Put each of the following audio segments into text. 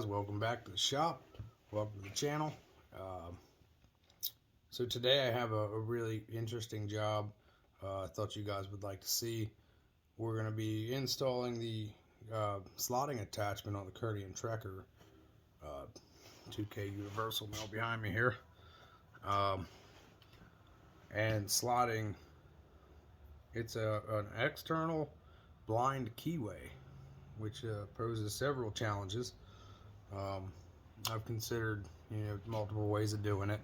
guys, welcome back to the shop. Welcome to the channel. So today I have a really interesting job I thought you guys would like to see. We're going to be installing the slotting attachment on the Kearney and Trecker 2K universal mill behind me here. And slotting, it's an external blind keyway, which poses several challenges. I've considered, multiple ways of doing it.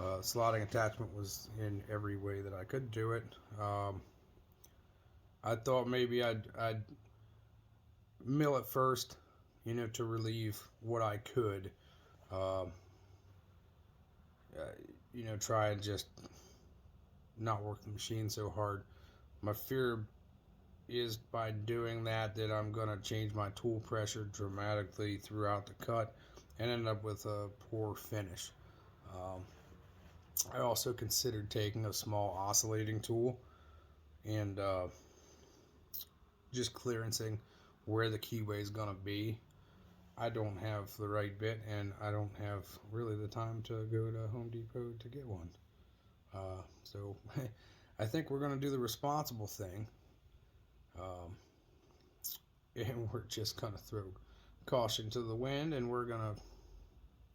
Slotting attachment was in every way that I could do it. I thought maybe I'd mill it first, to relieve what I could. Try and just not work the machine so hard. My fear is by doing that I'm going to change my tool pressure dramatically throughout the cut and end up with a poor finish. I also considered taking a small oscillating tool and just clearancing where the keyway is going to be. I don't have the right bit, and I don't have really the time to go to Home Depot to get one. So I think we're going to do the responsible thing. And we're just going to throw caution to the wind, and we're going to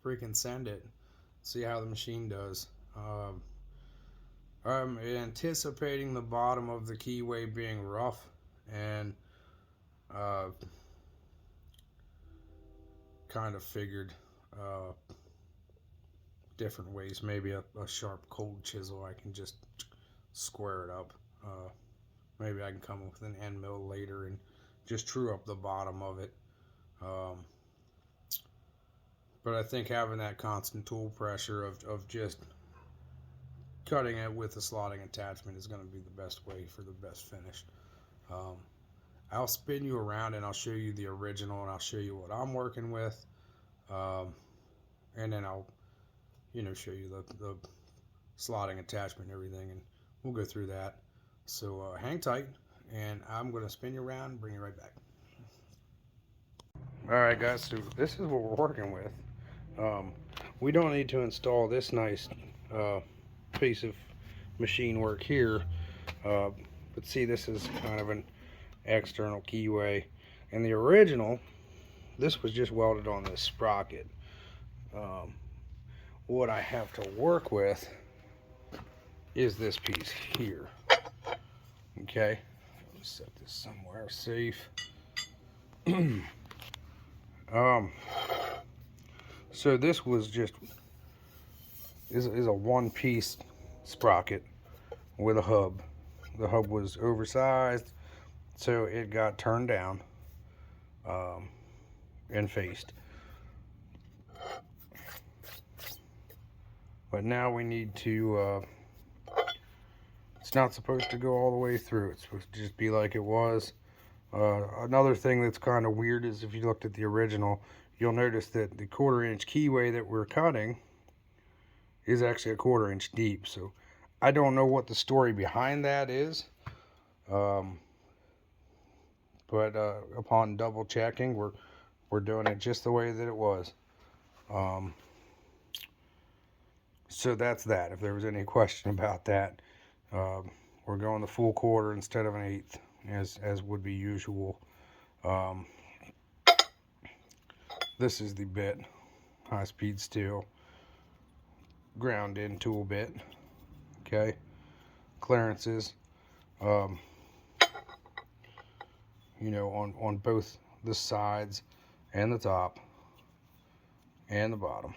freaking send it. See how the machine does. I'm anticipating the bottom of the keyway being rough, and kind of figured different ways. Maybe a sharp cold chisel, I can just square it up. Maybe I can come up with an end mill later and just true up the bottom of it. But I think having that constant tool pressure of just cutting it with a slotting attachment is going to be the best way for the best finish. I'll spin you around and I'll show you the original, and I'll show you what I'm working with. And then I'll, show you the slotting attachment and everything, and we'll go through that. So hang tight, and I'm going to spin you around and bring you right back. Alright guys, so this is what we're working with. We don't need to install this nice piece of machine work here, but see, this is kind of an external keyway, and the original, this was just welded on this sprocket. What I have to work with is this piece here. Okay, let's set this somewhere safe. So this was just is a one-piece sprocket with a hub. The hub was oversized, so it got turned down and faced. But now we need to, it's not supposed to go all the way through. It's supposed to just be like it was. Another thing that's kind of weird is if you looked at the original, you'll notice that the 1/4 inch keyway that we're cutting is actually a 1/4 inch deep. So I don't know what the story behind that is. But upon double checking, we're doing it just the way that it was. So that's that. If there was any question about that, we're going the full 1/4 instead of an 1/8, as would be usual. This is the bit, high-speed steel, ground-in tool bit. Okay, clearances, on both the sides and the top and the bottom.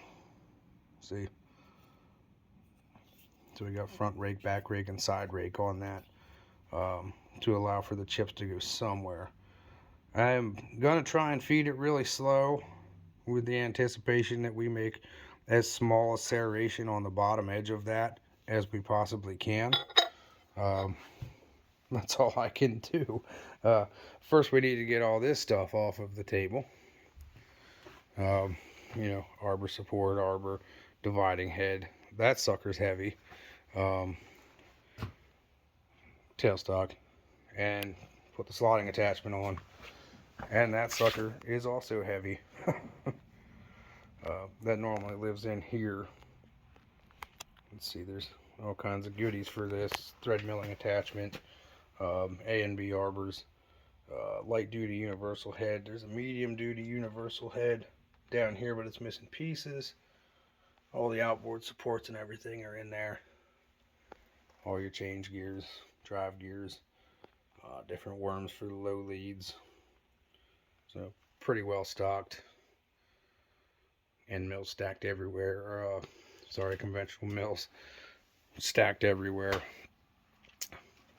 See? So we got front rake, back rake, and side rake on that, to allow for the chips to go somewhere. I'm gonna try and feed it really slow, with the anticipation that we make as small a serration on the bottom edge of that as we possibly can. That's all I can do. First we need to get all this stuff off of the table. Arbor support, arbor dividing head. That sucker's heavy. Tailstock, and put the slotting attachment on. And that sucker is also heavy. That normally lives in here. Let's see, there's all kinds of goodies for this. Thread milling attachment, A and B arbors, light duty universal head. There's a medium duty universal head down here, but it's missing pieces. All the outboard supports and everything are in there. All your change gears, drive gears, different worms for the low leads. So pretty well stocked. End mills stacked everywhere. Sorry, conventional mills stacked everywhere.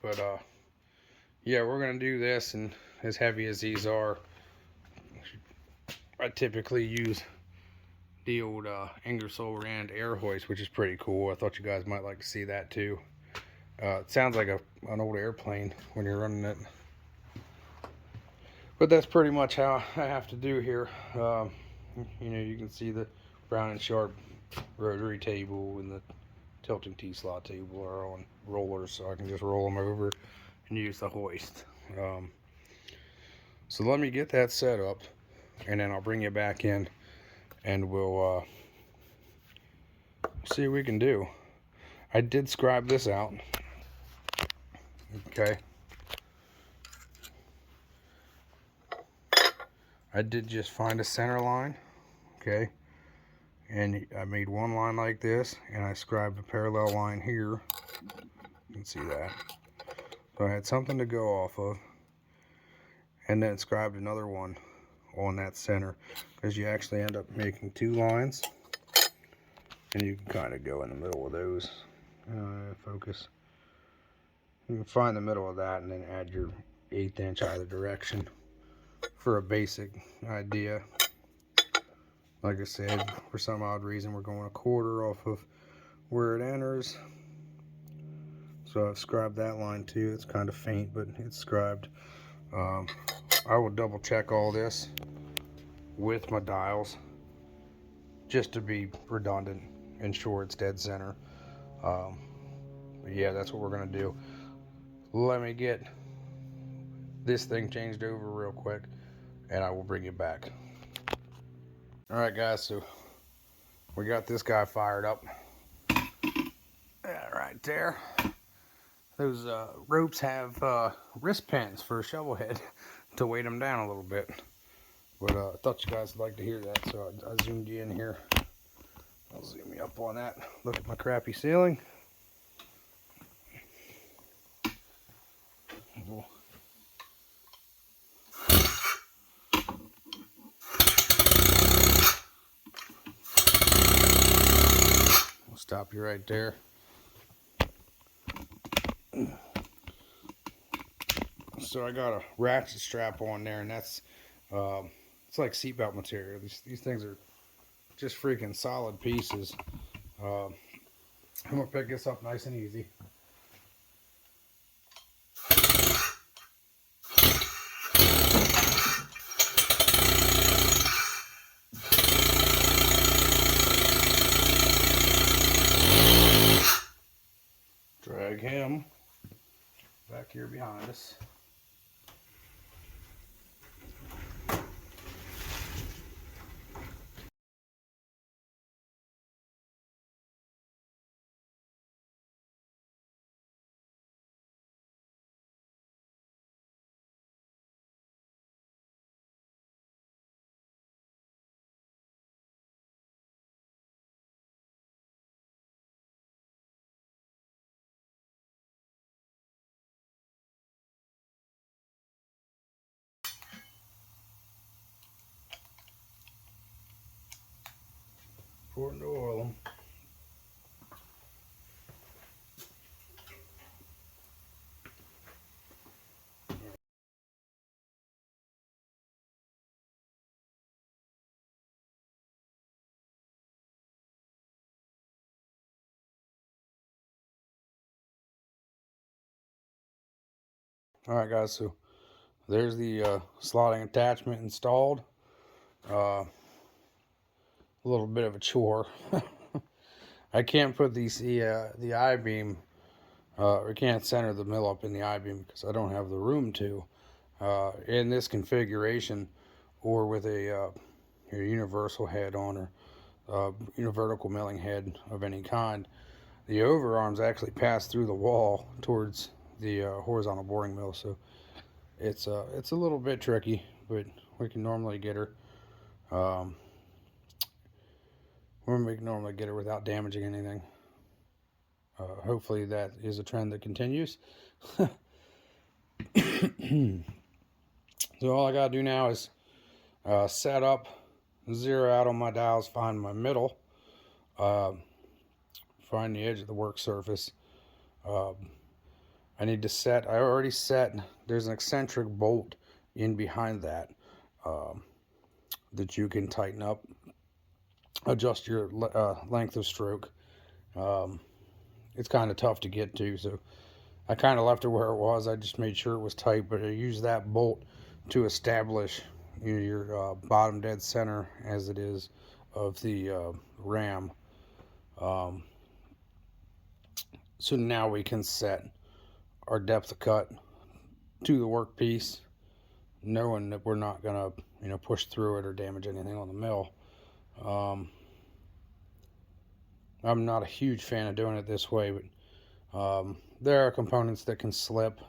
But yeah, we're gonna do this, and as heavy as these are, I typically use the old Ingersoll Rand air hoist, which is pretty cool. I thought you guys might like to see that too. It sounds like an old airplane when you're running it. But that's pretty much how I have to do here. You know, you can see the Brown and Sharp rotary table and the tilting T-slot table are on rollers, so I can just roll them over and use the hoist. So let me get that set up, and then I'll bring you back in, and we'll see what we can do. I did scribe this out. Okay. I did just find a center line. Okay. And I made one line like this, and I scribed a parallel line here. You can see that. So I had something to go off of, and then scribed another one on that center, because you actually end up making two lines, and you can kind of go in the middle of those. Focus. You can find the middle of that and then add your 1/8 inch either direction for a basic idea. Like I said, for some odd reason, we're going 1/4 off of where it enters. So I've scribed that line too. It's kind of faint, but it's scribed. I will double check all this with my dials just to be redundant and sure it's dead center. But yeah, that's what we're gonna do. Let me get this thing changed over real quick, and I will bring you back. All right, guys, so we got this guy fired up. Yeah, right there. Those ropes have wrist pins for a shovel head to weight them down a little bit. But I thought you guys would like to hear that, so I zoomed you in here. I'll zoom you up on that. Look at my crappy ceiling. We'll stop you right there. So I got a ratchet strap on there, and that's it's like seatbelt material. These things are just freaking solid pieces. I'm gonna pick this up nice and easy. Drag him back here behind us. Pour the oil. All right, guys, so there's the slotting attachment installed. A little bit of a chore. I can't put the I-beam, or can't center the mill up in the I-beam because I don't have the room to. in this configuration, or with a universal head on, or vertical milling head of any kind, the overarms actually pass through the wall towards the horizontal boring mill. So it's a little bit tricky, but we can normally get her. Um, we can normally get her without damaging anything. Hopefully that is a trend that continues. So all I gotta do now is set up, zero out on my dials, find my middle, uh, find the edge of the work surface. I need to set, I already set, there's an eccentric bolt in behind that that you can tighten up, adjust your length of stroke. It's kind of tough to get to, so I kind of left it where it was. I just made sure it was tight, but I used that bolt to establish your bottom dead center as it is of the ram. So now we can set our depth of cut to the workpiece, knowing that we're not gonna push through it or damage anything on the mill. I'm not a huge fan of doing it this way, but there are components that can slip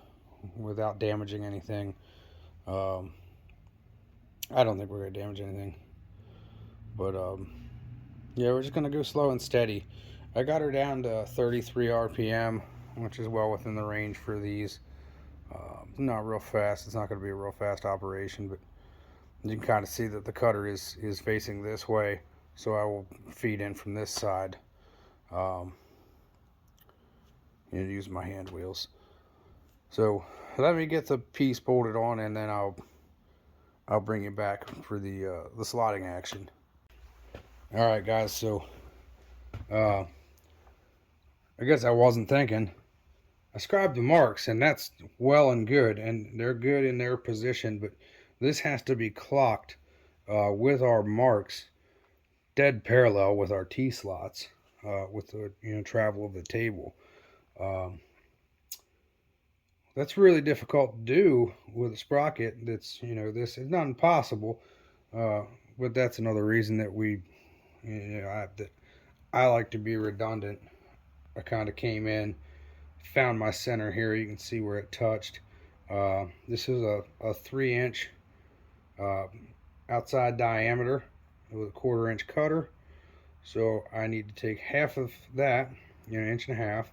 without damaging anything. I don't think we're going to damage anything. But yeah, we're just going to go slow and steady. I got her down to 33 RPM, which is well within the range for these. Not real fast. It's not going to be a real fast operation, but you can kind of see that the cutter is facing this way. So I will feed in from this side. And use my hand wheels. So let me get the piece bolted on, and then I'll bring it back for the slotting action. All right, guys. So I guess I wasn't thinking. I scribed the marks, and that's well and good, and they're good in their position. But this has to be clocked with our marks dead parallel with our T slots, with the travel of the table. That's really difficult to do with a sprocket. That's this is not impossible, but that's another reason that I like to be redundant. I kind of came in, found my center here. You can see where it touched. This is a 3-inch outside diameter with a 1/4-inch cutter. So I need to take half of that, 1.5 inches,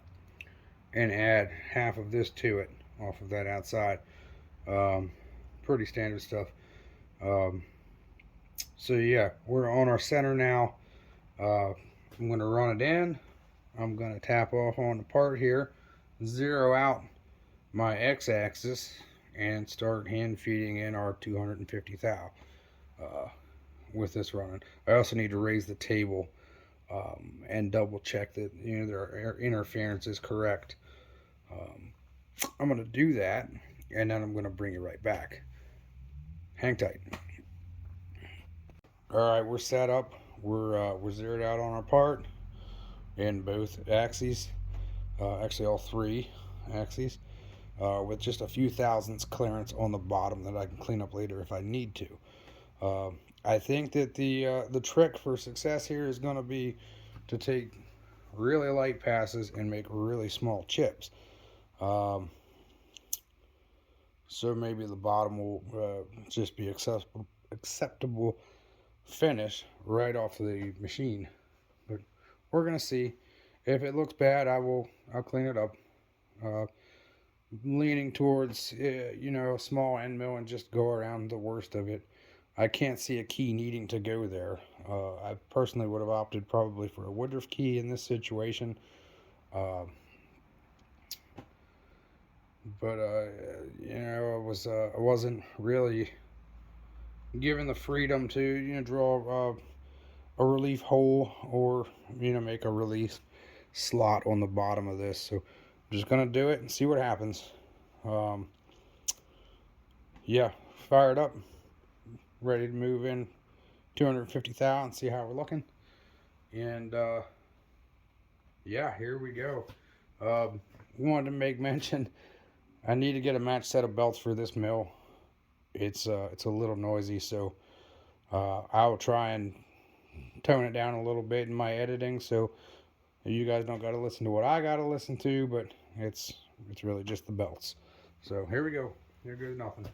and add half of this to it off of that outside. Pretty standard stuff. So yeah, we're on our center now. I'm going to run it in. I'm going to tap off on the part here, zero out my x-axis, and start hand feeding in our 250 thou with this running. I also need to raise the table and double check that their interference is correct. I'm going to do that, and then I'm going to bring it right back. Hang tight. All right, we're set up. We're zeroed out on our part in both axes. Actually, all 3 axes, with just a few thousandths clearance on the bottom that I can clean up later if I need to. I think that the trick for success here is going to be to take really light passes and make really small chips. So maybe the bottom will just be acceptable finish right off the machine. But we're gonna see. If it looks bad, I'll clean it up. Leaning towards a small end mill and just go around the worst of it. I can't see a key needing to go there. I personally would have opted probably for a Woodruff key in this situation. But I wasn't really given the freedom to draw a relief hole, or make a release slot on the bottom of this. So I'm just gonna do it and see what happens. Yeah, fire it up, ready to move in 250 thou and see how we're looking. And yeah, here we go. Wanted to make mention, I need to get a match set of belts for this mill. it's a little noisy. So I'll try and tone it down a little bit in my editing, so you guys don't got to listen to what I got to listen to. But it's really just the belts. So here we go. Here goes nothing.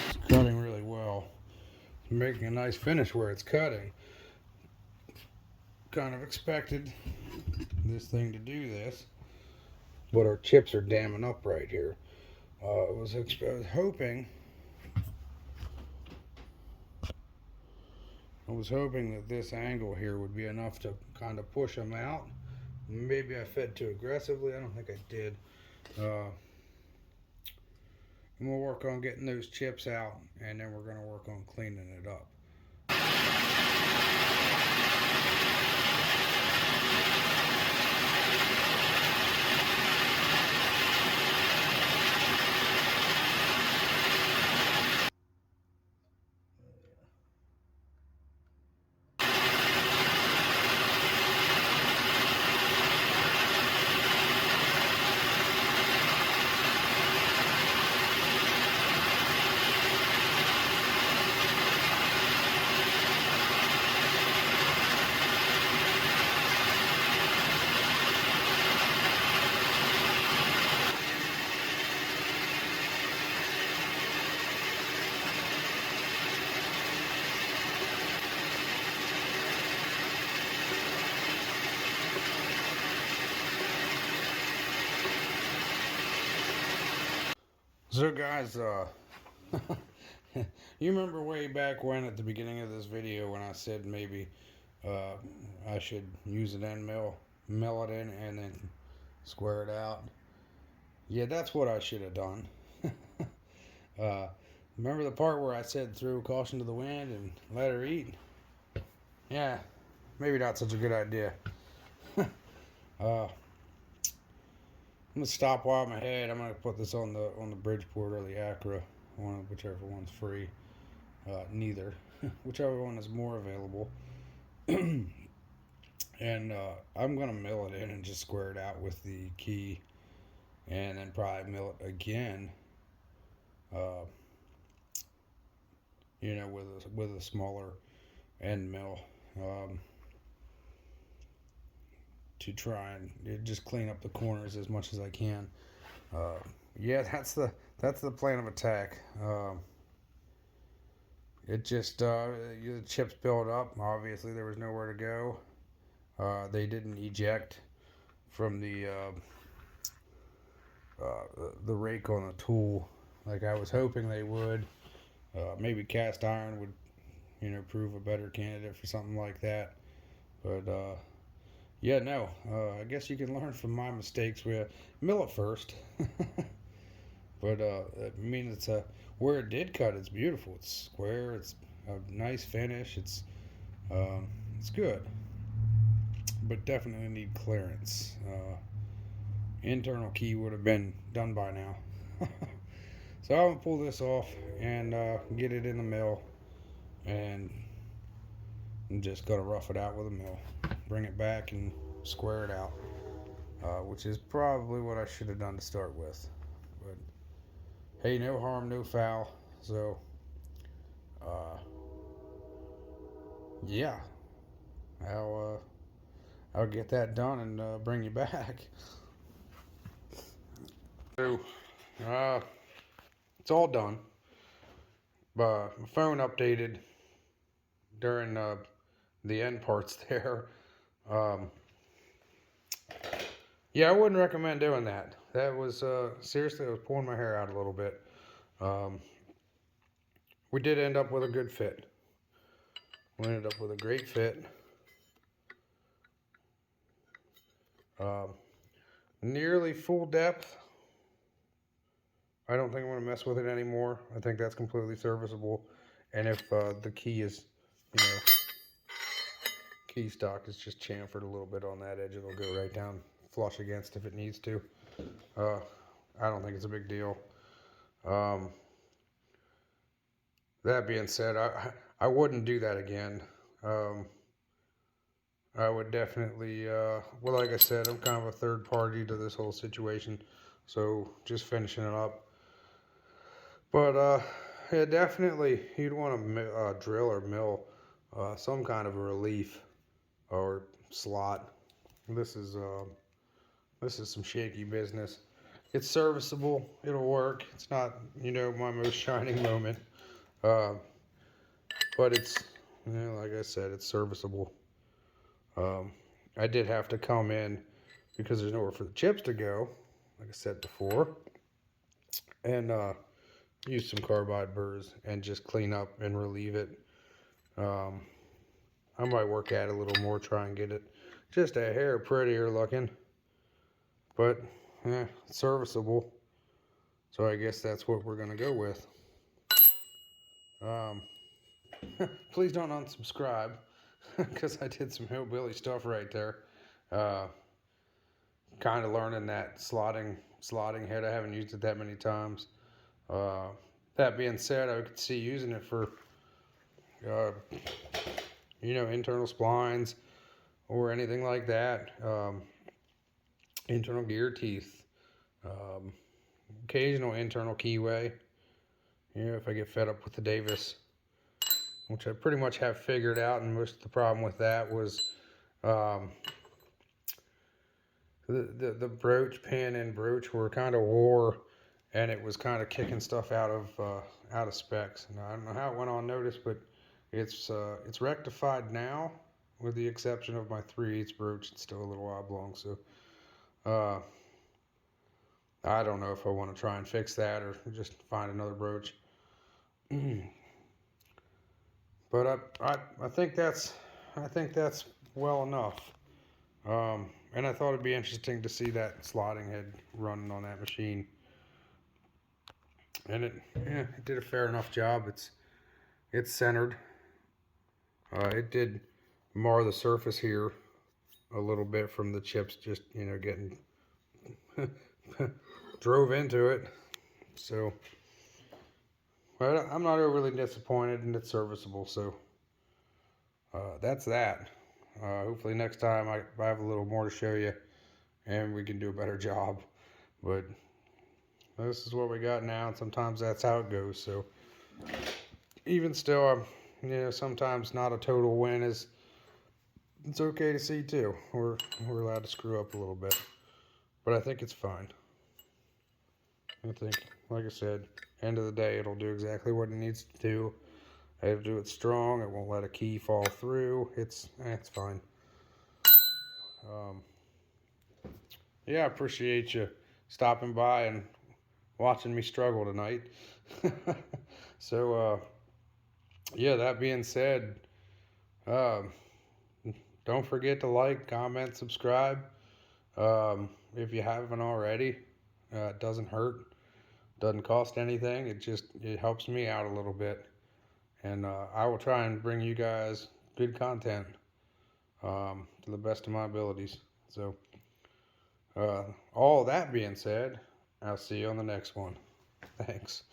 It's cutting really well. It's making a nice finish where it's cutting. Kind of expected this thing to do this, but our chips are damming up right here. I was hoping that this angle here would be enough to kind of push them out. Maybe I fed too aggressively. I don't think I did. And we'll work on getting those chips out, and then we're going to work on cleaning it up. So guys, you remember way back when at the beginning of this video when I said maybe I should use an end mill it in and then square it out? Yeah, that's what I should have done. uh, Remember the part where I said throw caution to the wind and let her eat? Yeah, maybe not such a good idea. I'm gonna stop while I'm ahead. I'm gonna put this on the Bridgeport or the Acura, whichever one's free. Neither, whichever one is more available. And I'm gonna mill it in and just square it out with the key, and then probably mill it again. Uh, with a smaller end mill. To try and just clean up the corners as much as I can. Yeah, that's the plan of attack. It just the chips built up. Obviously, there was nowhere to go. They didn't eject from the rake on the tool like I was hoping they would. Maybe cast iron would, prove a better candidate for something like that. But yeah, no. I guess you can learn from my mistakes. We mill it first, but I mean, it's where it did cut. It's beautiful. It's square. It's a nice finish. It's good, but definitely need clearance. Internal key would have been done by now. So I'm gonna pull this off and get it in the mill, and I'm just gonna rough it out with a mill, bring it back and square it out, which is probably what I should have done to start with. But hey, no harm, no foul. So yeah, I'll get that done and bring you back. So it's all done. My phone updated during the end parts there. Um, yeah, I wouldn't recommend doing that. That was seriously, I was pulling my hair out a little bit. Um, we did end up with a good fit. We ended up with a great fit. Um, Nearly full depth. I don't think I'm going to mess with it anymore. I think that's completely serviceable. And if the key is, key stock is just chamfered a little bit on that edge, it'll go right down flush against if it needs to. I don't think it's a big deal. That being said, I wouldn't do that again. I would definitely, well, like I said, I'm kind of a third party to this whole situation, so just finishing it up. But yeah, definitely, you'd want to drill or mill some kind of a relief or slot. This is some shaky business. It's serviceable. It'll work. It's not, my most shining moment. Uh, but it's, like I said, it's serviceable. I did have to come in because there's nowhere for the chips to go, like I said before, and use some carbide burrs and just clean up and relieve it. I might work at it a little more, try and get it just a hair prettier looking, but serviceable. So I guess that's what we're gonna go with. Please don't unsubscribe because I did some hillbilly stuff right there. Kind of learning that slotting head. I haven't used it that many times. That being said, I could see using it for internal splines or anything like that. Internal gear teeth, occasional internal keyway. If I get fed up with the Davis, which I pretty much have figured out, and most of the problem with that was the broach pin and broach were kind of wore, and it was kind of kicking stuff out of specs. And I don't know how it went unnoticed, but it's rectified now, with the exception of my 3/8 broach. It's still a little oblong, so I don't know if I want to try and fix that or just find another broach. But I think that's well enough. And I thought it'd be interesting to see that slotting head running on that machine. And it did a fair enough job. It's centered. It did mar the surface here a little bit from the chips just getting drove into it. So, but I'm not overly disappointed, and it's serviceable. So that's that. Hopefully next time I have a little more to show you, and we can do a better job. But this is what we got now, and sometimes that's how it goes. So even still, sometimes not a total win is. It's okay to see too. We're allowed to screw up a little bit, but I think it's fine. I think, like I said, end of the day, it'll do exactly what it needs to do. It'll do it strong. It won't let a key fall through. It's fine. Yeah, I appreciate you stopping by and watching me struggle tonight. So, yeah, that being said, don't forget to like, comment, subscribe. If you haven't already, it doesn't hurt, doesn't cost anything. It helps me out a little bit, and I will try and bring you guys good content to the best of my abilities. So, all that being said, I'll see you on the next one. Thanks.